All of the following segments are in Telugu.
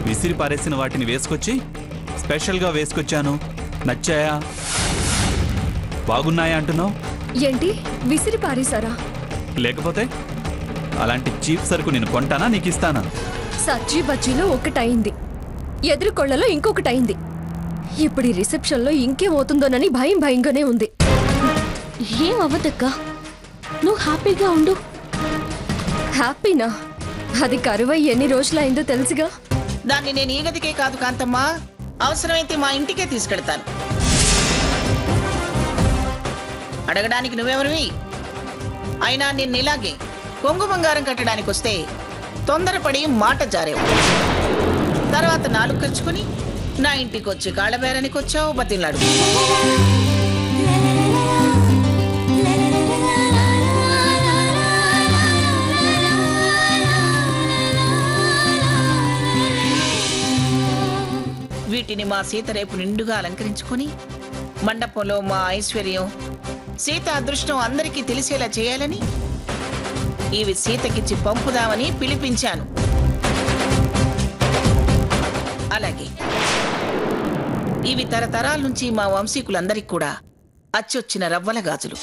విసిరి పారేసిన వాటిని వేసుకొచ్చి స్పెషల్గా వేసుకొచ్చాను. నచ్చాయా, బాగున్నాయా అంటున్నావు? ఏంటి విసిరి పారేశారా? లేకపోతే అలాంటి చీప్ సరుకు నేను కొంటానా, నీకు ఇస్తానా? సచ్చి బజ్జీలో ఒకటైంది, ఎదురుకొళ్లలో ఇంకొకటైంది. ఇప్పుడు ఈ రిసెప్షన్లో ఇంకేమవుతుందోనని భయంగానే ఉంది. ఏం అవ్వదక్క, నువ్వు హ్యాపీగా ఉండు. హ్యాపీనా? అది కరువై ఎన్ని రోజులైందో తెలుసుగా. దాన్ని నేను ఈ గదికే కాదు కాంతమ్మ, అవసరమైతే మా ఇంటికే తీసుకెళ్తాను. అడగడానికి నువ్వెవరివి? అయినా నిన్ను ఇలాగే కొంగు బంగారం కట్టడానికి వస్తే తొందరపడి మాట జారేవు. తర్వాత నాలుగు ఖర్చుకుని నా ఇంటికి వచ్చి కాళ్ళబేరానికి వచ్చావు బతిలాడు. వీటిని మా సీత రేపు నిండుగా అలంకరించుకుని మండపంలో మా ఐశ్వర్యం, సీత అదృష్టం అందరికీ తెలిసేలా చేయాలని ఇవి సీతకిచ్చి పంపుదామని పిలిపించాను. అలాగే ఇవి తరతరాల నుంచి మా వంశీకులందరికీ కూడా అచ్చొచ్చిన రవ్వల గాజులు.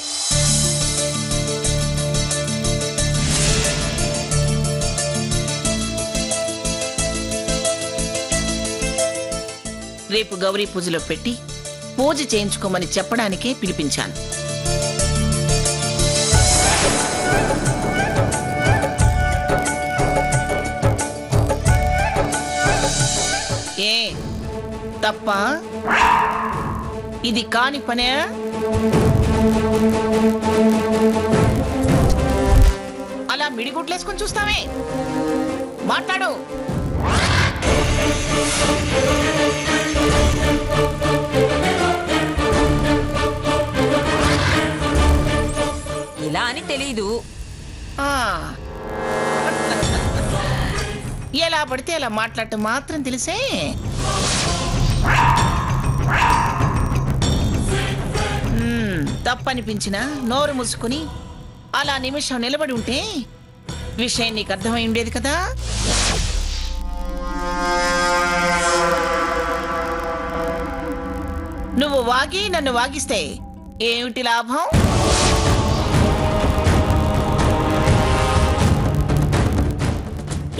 రేపు గౌరీ పూజలో పెట్టి పూజ చేయించుకోమని చెప్పడానికే పిలిపించాను. ఏ తప్ప? ఇది కాని పనే? అలా మిడిగుట్లేసుకొని చూస్తావే, మాట్లాడు. ఇలా అని తెలీదు. ఎలా పడితే అలా మాట్లాడటం మాత్రం తెలిసే. తప్పనిపించినా నోరు మూసుకుని అలా నిమిషం నిలబడి ఉంటే విషయం నీకు అర్థమై ఉండేది కదా. నువ్వు వాగి నన్ను వాగిస్తే ఏమిటి లాభం?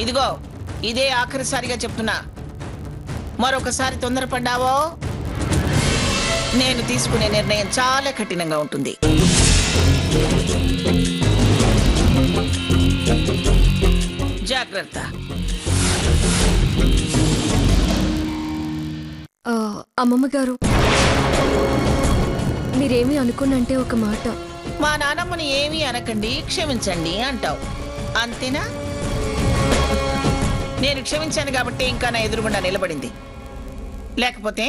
ఇదిగో ఇదే ఆఖరిసారిగా చెప్తున్నా, మరొకసారి తొందరపడ్డావో నేను తీసుకునే నిర్ణయం చాలా కఠినంగా ఉంటుంది. జాగ్రత్త. అమ్మమ్మ గారు, మీరేమీ అనుకున్నంటే ఒక మాట. మా నానమ్మని ఏమీ అనకండి, క్షమించండి అంటావు, అంతేనా? నేను క్షమించాను కాబట్టి ఇంకా నా ఎదురుగుండా నిలబడింది, లేకపోతే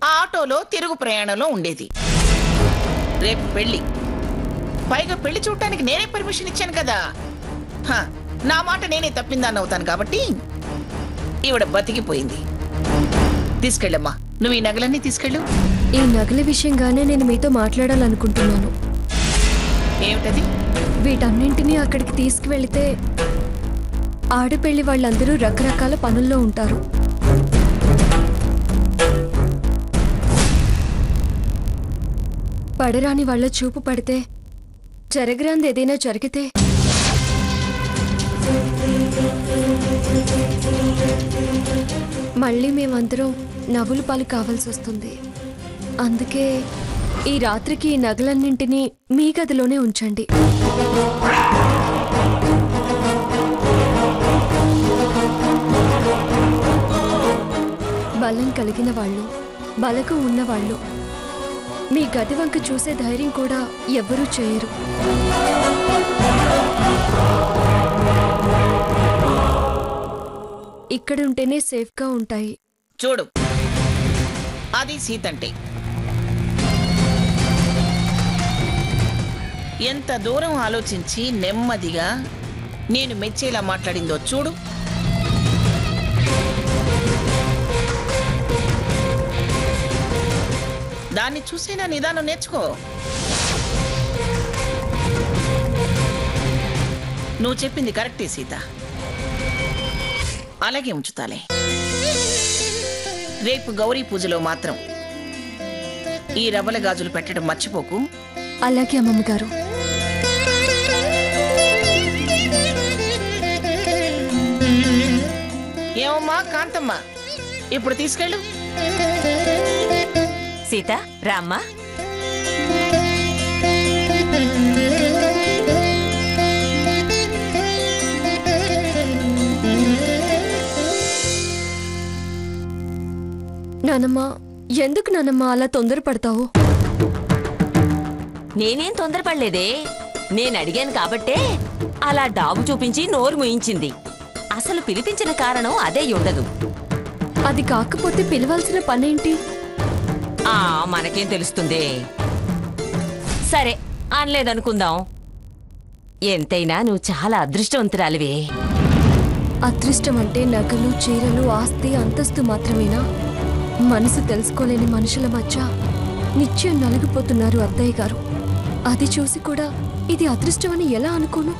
ఆ ఆటోలో తిరుగు ప్రయాణంలో ఉండేది. రేపు పెళ్లి, పైగా పెళ్లి చూడటానికి నేనే పర్మిషన్ ఇచ్చాను కదా. నా మాట నేనే తప్పిందాన్ని అవుతాను కాబట్టి ఈవిడ బతికిపోయింది. తీసుకెళ్ళమ్మా, నువ్వు ఈ నగలన్నీ తీసుకెళ్ళు. ఈ నగల విషయంగానే నేను మీతో మాట్లాడాలనుకుంటున్నాను. ఏమిటది? వీటన్నింటినీ అక్కడికి తీసుకువెళితే ఆడపెళ్లి వాళ్ళందరూ రకరకాల పనుల్లో ఉంటారు. పడరాని వాళ్ళ చూపు పడితే, జరగరాంది ఏదైనా జరిగితే మళ్ళీ మేమందరం నవ్వులు పాలు కావాల్సి వస్తుంది. అందుకే ఈ రాత్రికి ఈ నగలన్నింటినీ మీ గదిలోనే ఉంచండి. బలం కలిగిన వాళ్ళు, బలగం ఉన్నవాళ్ళు మీ గది వంక చూసే ధైర్యం కూడా ఎవ్వరూ చేయరు. ఇక్కడ ఉంటేనే సేఫ్గా ఉంటాయి. చూడు, అది సీతంటే ఎంత దూరం ఆలోచించి నెమ్మదిగా నేను మెచ్చేలా మాట్లాడిందో చూడు. దాన్ని చూసేనా నిదానం నేర్చుకో. నువ్వు చెప్పింది కరెక్టే సీత. అలాగే ఉంచుతాలే. రేపు గౌరీ పూజలో మాత్రం ఈ రవ్వల గాజులు పెట్టడం మర్చిపోకు. అలాగే అమ్మమ్మ గారు. ఏమమ్మా కాంతమ్మ, ఇప్పుడు తీసుకెళ్ళు. సీత రామ్మా. నానమ్మ, ఎందుకు నానమ్మ అలా తొందరపడతావు? నేనేం తొందరపడలేదే. నేను అడిగాను కాబట్టే అలా డాబు చూపించి నోరు ముయించింది. అసలు పిలిపించిన కారణం అదే ఉండదు. అది కాకపోతే పిలవాల్సిన పనేంటి? మనకేం తెలుస్తుంది. సరే అనలేదనుకుందాం. ఎంతైనా నువ్వు చాలా అదృష్టవంతురాలివే. అదృష్టం అంటే నగలు, చీరలు, ఆస్తి, అంతస్తు మాత్రమేనా? మనసు తెలుసుకోలేని మనుషుల మధ్య నిత్యం నలిగిపోతున్నారు అత్తయ్య గారు. అది చూసి కూడా ఇది అదృష్టమని ఎలా అనుకోను?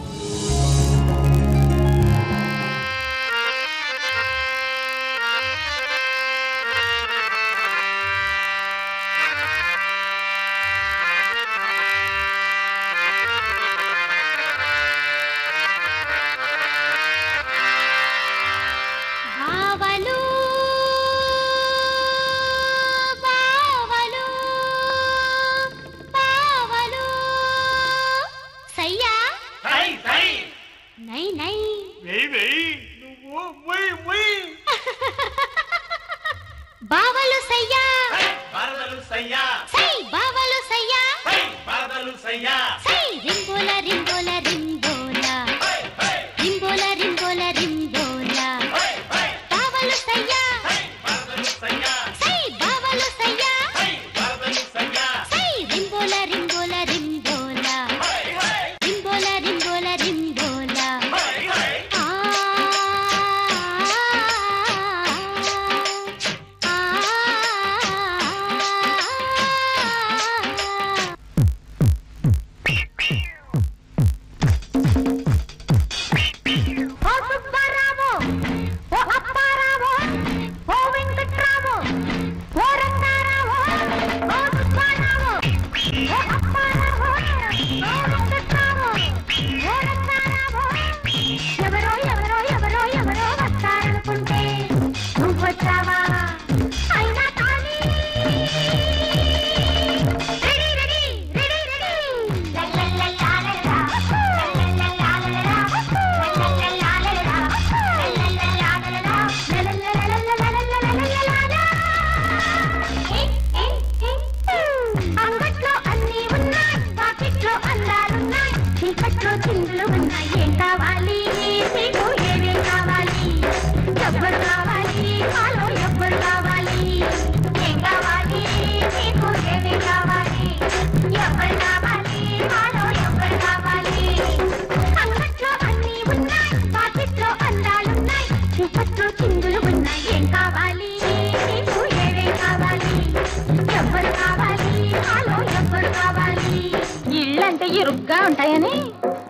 ఇళ్ళంటే ఇరుగ్గా ఉంటాయని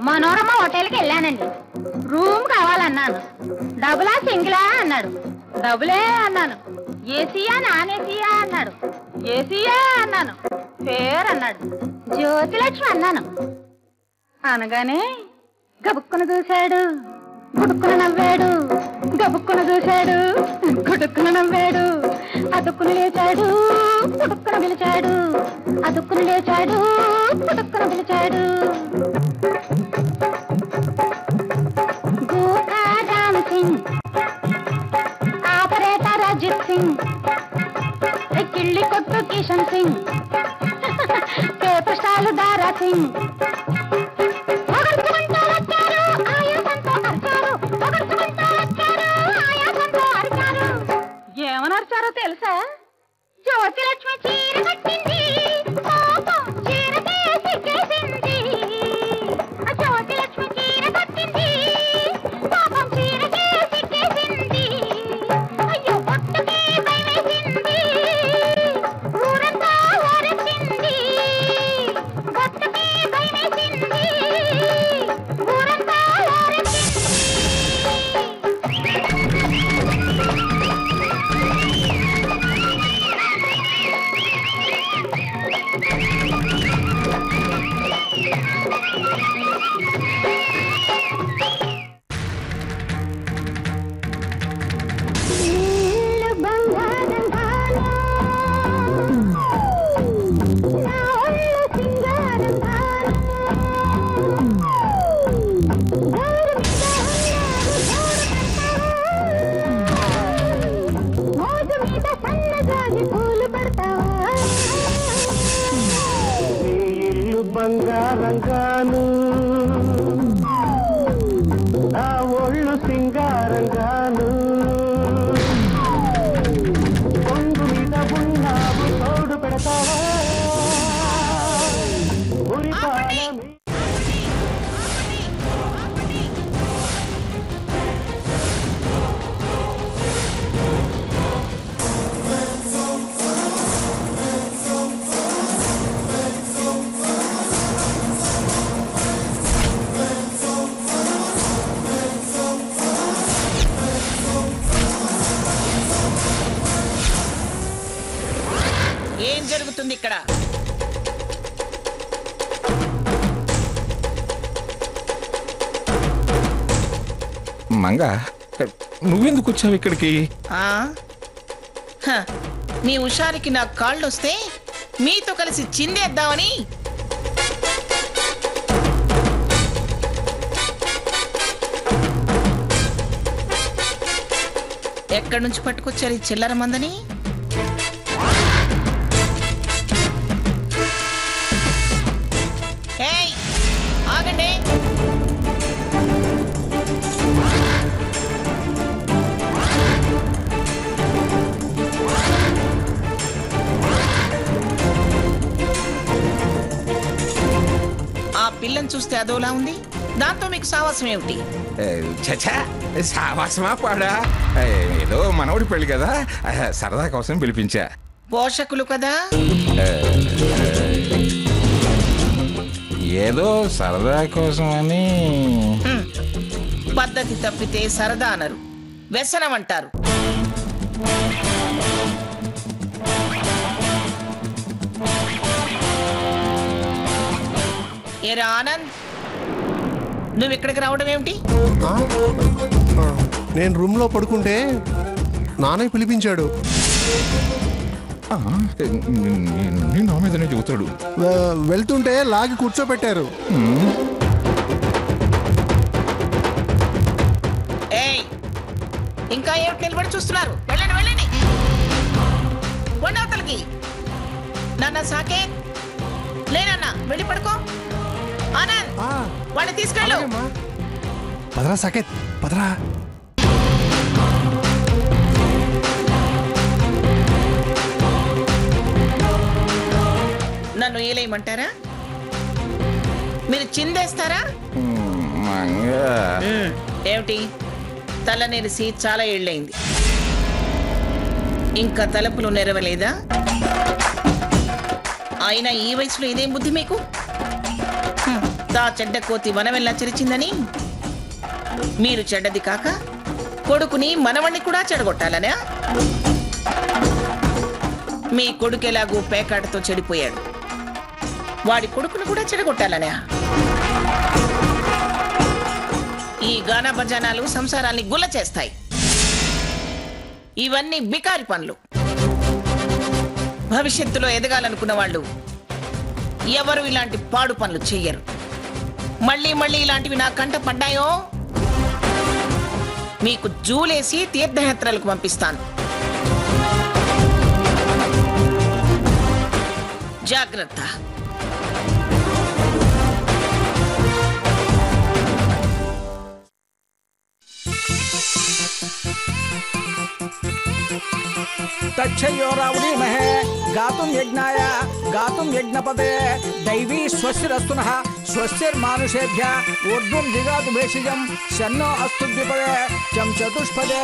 మనోరమ హోటల్కి వెళ్ళానండి. రూమ్ కావాలన్నాను. డబులా సింగిలా అన్నాడు. డబులే అన్నాను. ఏసీయా నాన్ ఏసీయా అన్నాడు. ఏసీయా అన్నాను. పేరు అన్నాడు. జ్యోతిలక్ష్మి అన్నాను. అనగానే గబుక్కున చూశాడు, గుడుక్కున నవ్వాడు. గబుక్కున చూశాడు, గుడుక్కున నవ్వాడు. అదుక్కున లేచాడు, పుడుక్కున పిలిచాడు. అదుక్కున లేచాడు, పుడుక్కున పిలిచాడు. గోకా డాన్సింగ్, ఆపరేటర్ అజిత్ సింగ్, కిళ్ళి కొట్టు కిషన్ సింగ్, పేపర్ స్టాల్ దారా సింగ్. ఏమనర్చారో తెలుసా? జ్యోతిలక్ష్మి చీర కట్టింది, పాపం చీరకే సిగ్గేసింది. జ్యోతిలక్ష్మి చీర కట్టింది, పాపం చీరకే సిగ్గేసింది. అయ్యో పొట్టుకే భయమేసింది, ఊరంతా ఓరెత్తింది. పొట్టుకే భయమేసింది, ఊరంతా ఓరెత్తింది. బంగారంగాను నా ఒళ్ళు సింగారంగాను కొంగు మీద ఉన్నావు తోడు పెడతావా ఏం జరుగుతుంది ఇక్కడ? మంగ, నువ్వెందుకు వచ్చావు ఇక్కడికి? మీ హుషారికి నా కాళ్ళు వస్తే మీతో కలిసి చిందేద్దామని. ఎక్కడి నుంచి పట్టుకొచ్చారు ఈ చిల్లర మందని? ఆగండి. ఆ పిల్లని చూస్తే అదోలా ఉంది, దాంతో మీకు సావాసం ఏమిటి? చచ్చా, సావాసమా పాడా? ఏదో మనవడి పెళ్లి కదా, సరదా కోసం పిలిపించా. పోషకులు కదా? ఏదో సరదా కోసం అని. పద్ధతి తప్పితే సరదా అనరు, వ్యసనం అంటారు. ఏరా ఆనంద్, నువ్వు ఇక్కడికి రావడం ఏమిటి? నేను రూమ్ లో పడుకుంటే నాన్నయ్య పిలిపించాడు. నా మీదనే చెబుతాడు. వెళ్తుంటే లాగి కూర్చోబెట్టారు. ఇంకా ఏమిటి నిలబడి చూస్తున్నారు? వెళ్ళండి వెళ్ళండి, వండవతలకి. నాన్న సాకేత్, లేనన్నా వెళ్ళి పడుకో. ఆనంద్, వాడిని తీసుకెళ్ళు. పదరా సాకేత్, పదరా. నన్ను ఏలేయమంటారా? మీరు చిందేస్తారా? ఏమిటి, తల నెరిసి చాలా ఏళ్ళైంది, ఇంకా తలుపులు నెరవలేదా? అయినా ఈ వయసులో ఇదేం బుద్ధి మీకు? తా చెడ్డ కోతి వనవెల్లా చెరిచిందని మీరు చెడ్డది కాక కొడుకుని మనవణ్ణి కూడా చెడగొట్టాలనా? మీ కొడుకు ఎలాగూ పేకాటతో చెడిపోయాడు, వాడి కొడుకును కూడా చెడగొట్టాలనా? ఈ గానా భజనాలు సంసారాన్ని గుల్ల చేస్తాయి. ఇవన్నీ బికారి పనులు. భవిష్యత్తులో ఎదగాలనుకున్న వాళ్ళు ఎవరు ఇలాంటి పాడు పనులు చెయ్యరు. మళ్ళీ మళ్ళీ ఇలాంటివి నా కంట పడ్డాయో మీకు జూలేసి తీర్థయాత్రలకు పంపిస్తాను. జాగ్రత్త. तच्छयोरावधीमहे गातुं यज्ञाय गातुं यज्ञपते दैवी स्वस्तिरस्तुनः स्वस्तिर्मानुषेभ्यः ऊर्ध्वं जिगातु भेषजं शन्नो अस्तु द्विपदे चं चतुष्पदे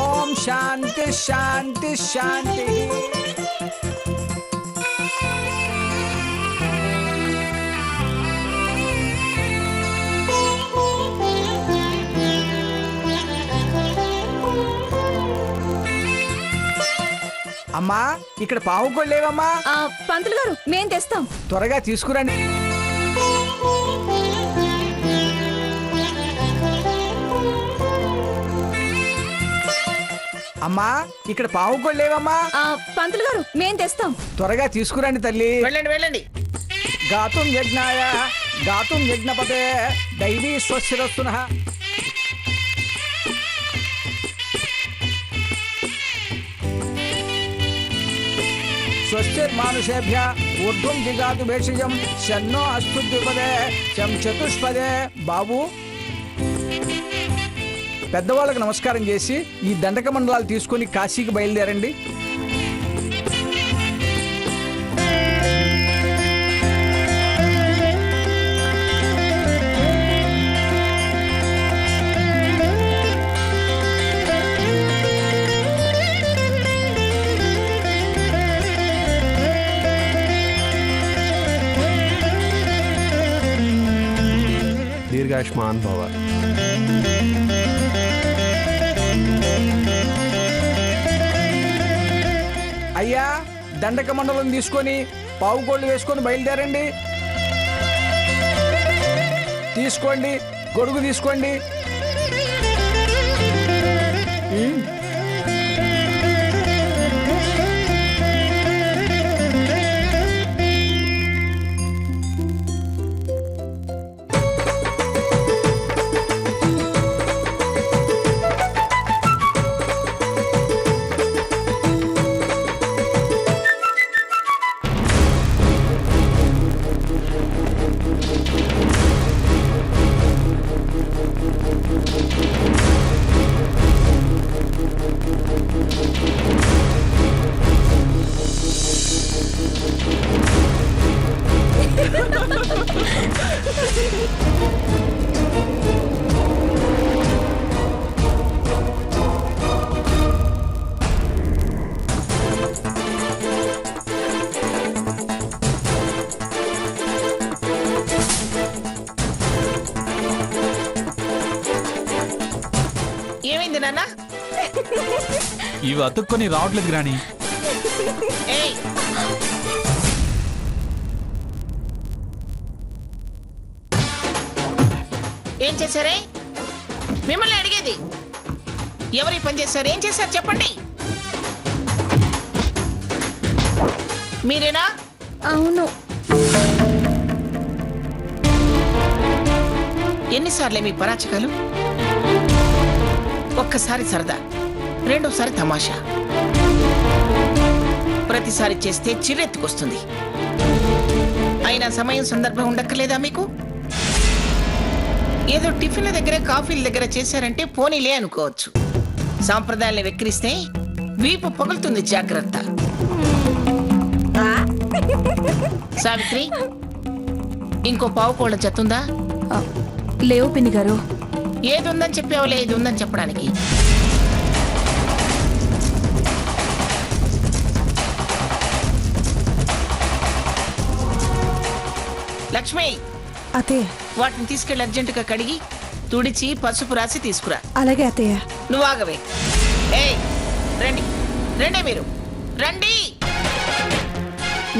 ओम शांति शांति शांति। అమ్మా, ఇక్కడ పావు కొల్లేవమ్మా? పంతులు గారు, మేం తెస్తాం. త్వరగా తీసుకురండి. అమ్మా, ఇక్కడ పావు కొల్లేవమ్మా? పంతులు గారు, మేం తెస్తాం. త్వరగా తీసుకురండి తల్లి. వెళ్ళండి వెళ్ళండి. గాతుం యజ్ఞాయ గాతుం యజ్ఞపతే దైవీ స్వస్తిరస్తునః. స్వస్తిర్మానుషేభ్య ఊర్ధ్వం జిగాతు భేషజం శన్నో అస్తు ద్విపదే శం చతుష్పదే. బాబు, పెద్దవాళ్ళకి నమస్కారం చేసి ఈ దండక మండలాలు తీసుకొని కాశీకి బయలుదేరండి. దీర్ఘాయుష్మాన్ భవ. అయ్యా, దండక మండలం తీసుకొని పావుకోళ్ళు వేసుకొని బయలుదేరండి. తీసుకోండి, గొడుగు తీసుకోండి. ఏమైంది నాన్న? ఇవి అతుక్కొని రావట్లేదు గ్రాని. ఏయ్, ఏం చేశారే? మిమ్మల్ని అడిగేది. ఎవరి పని చేశారు? ఏం చేశారు చెప్పండి. మీరేనా? అవును. ఎన్నిసార్లే మీ పరాచకాలు? ఒక్కసారి సరదా, రెండోసారి తమాషా, ప్రతిసారి చేస్తే చిరెత్తుకొస్తుంది. అయినా సమయం సందర్భం ఉండక్కర్లేదా మీకు? ఏదో టిఫిన్ల దగ్గర కాఫీల దగ్గర చేశారంటే పోనీలే అనుకోవచ్చు. సాంప్రదాయాన్ని వెక్కిరిస్తే వీపు పగులుతుంది, జాగ్రత్త. సావిత్రి, ఇంకో పావుకోళ్ళ జతుందా? లేవు పిన్ని గారు. ఏది ఉందని చెప్పావులే, ఇది ఉందని చెప్పడానికి. లక్ష్మి, అత్తయ్య, వాటిని తీసుకెళ్లి అర్జెంటుగా కడిగి తుడిచి పసుపు రాసి తీసుకురా. అలాగే అత్తయ్య. నువ్వు ఆగవే. ఏయ్, రండి రండి, మీరు రండి.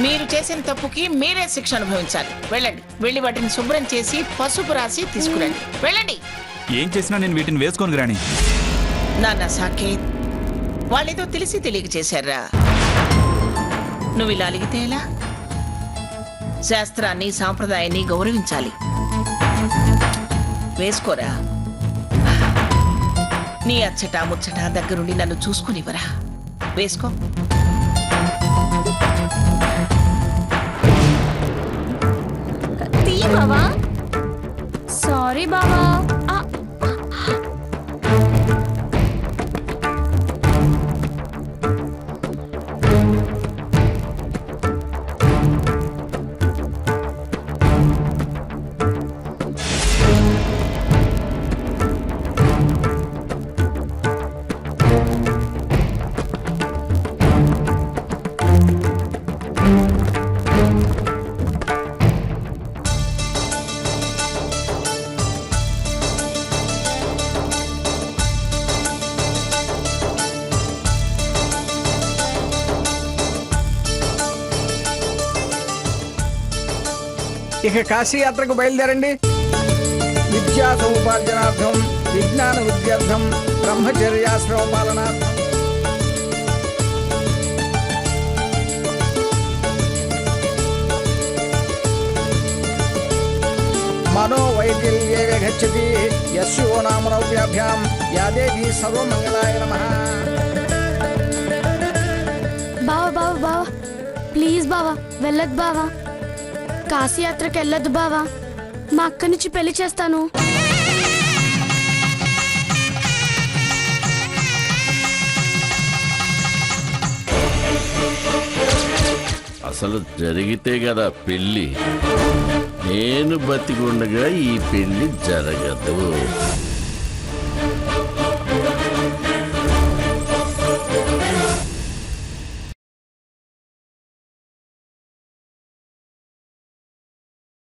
మీరు చేసిన తప్పుకి మీరే శిక్ష అనుభవించాలి. వెళ్ళండి, వెళ్ళి వాటిని శుభ్రం చేసి పసుపు రాసి తీసుకురండి. వెళ్ళండి. ఏం చేసినా నేను వీటిని వేసుకోను గ్రాని. నాన్న సాకేత్, వాళ్ళేదో తెలిసి తెలియక చేశారా? నువ్వు ఇలా అలిగితే ఎలా? శాస్త్రాన్ని సాంప్రదాయాన్ని గౌరవించాలి. వేసుకోరా. నీ అచ్చట ముచ్చట దగ్గరుండి నన్ను చూసుకునివరా. వేసుకో. బావా, సారీ బావా. ఇక కాశీ యాత్రకు బయలుదేరండి. విద్యా సముపార్జనార్థం, విజ్ఞాన విద్యార్థం, బ్రహ్మచర్యాశ్రమ పాలనార్థం, మనోవైకల్యే గచ్చతి యస్యో నామనవ్యాభ్యాం యా దేవీ సర్వమంగళాయ నమః. బావ బావ బావ, బావా, వెళ్ళొద్దు బావా. కాశీయాత్రకి వెళ్ళొద్దు బావా. మా అక్క నుంచి పెళ్లి చేస్తాను. అసలు జరిగితే కదా పెళ్లి. నేను బతికుండగా ఈ పెళ్లి జరగదు.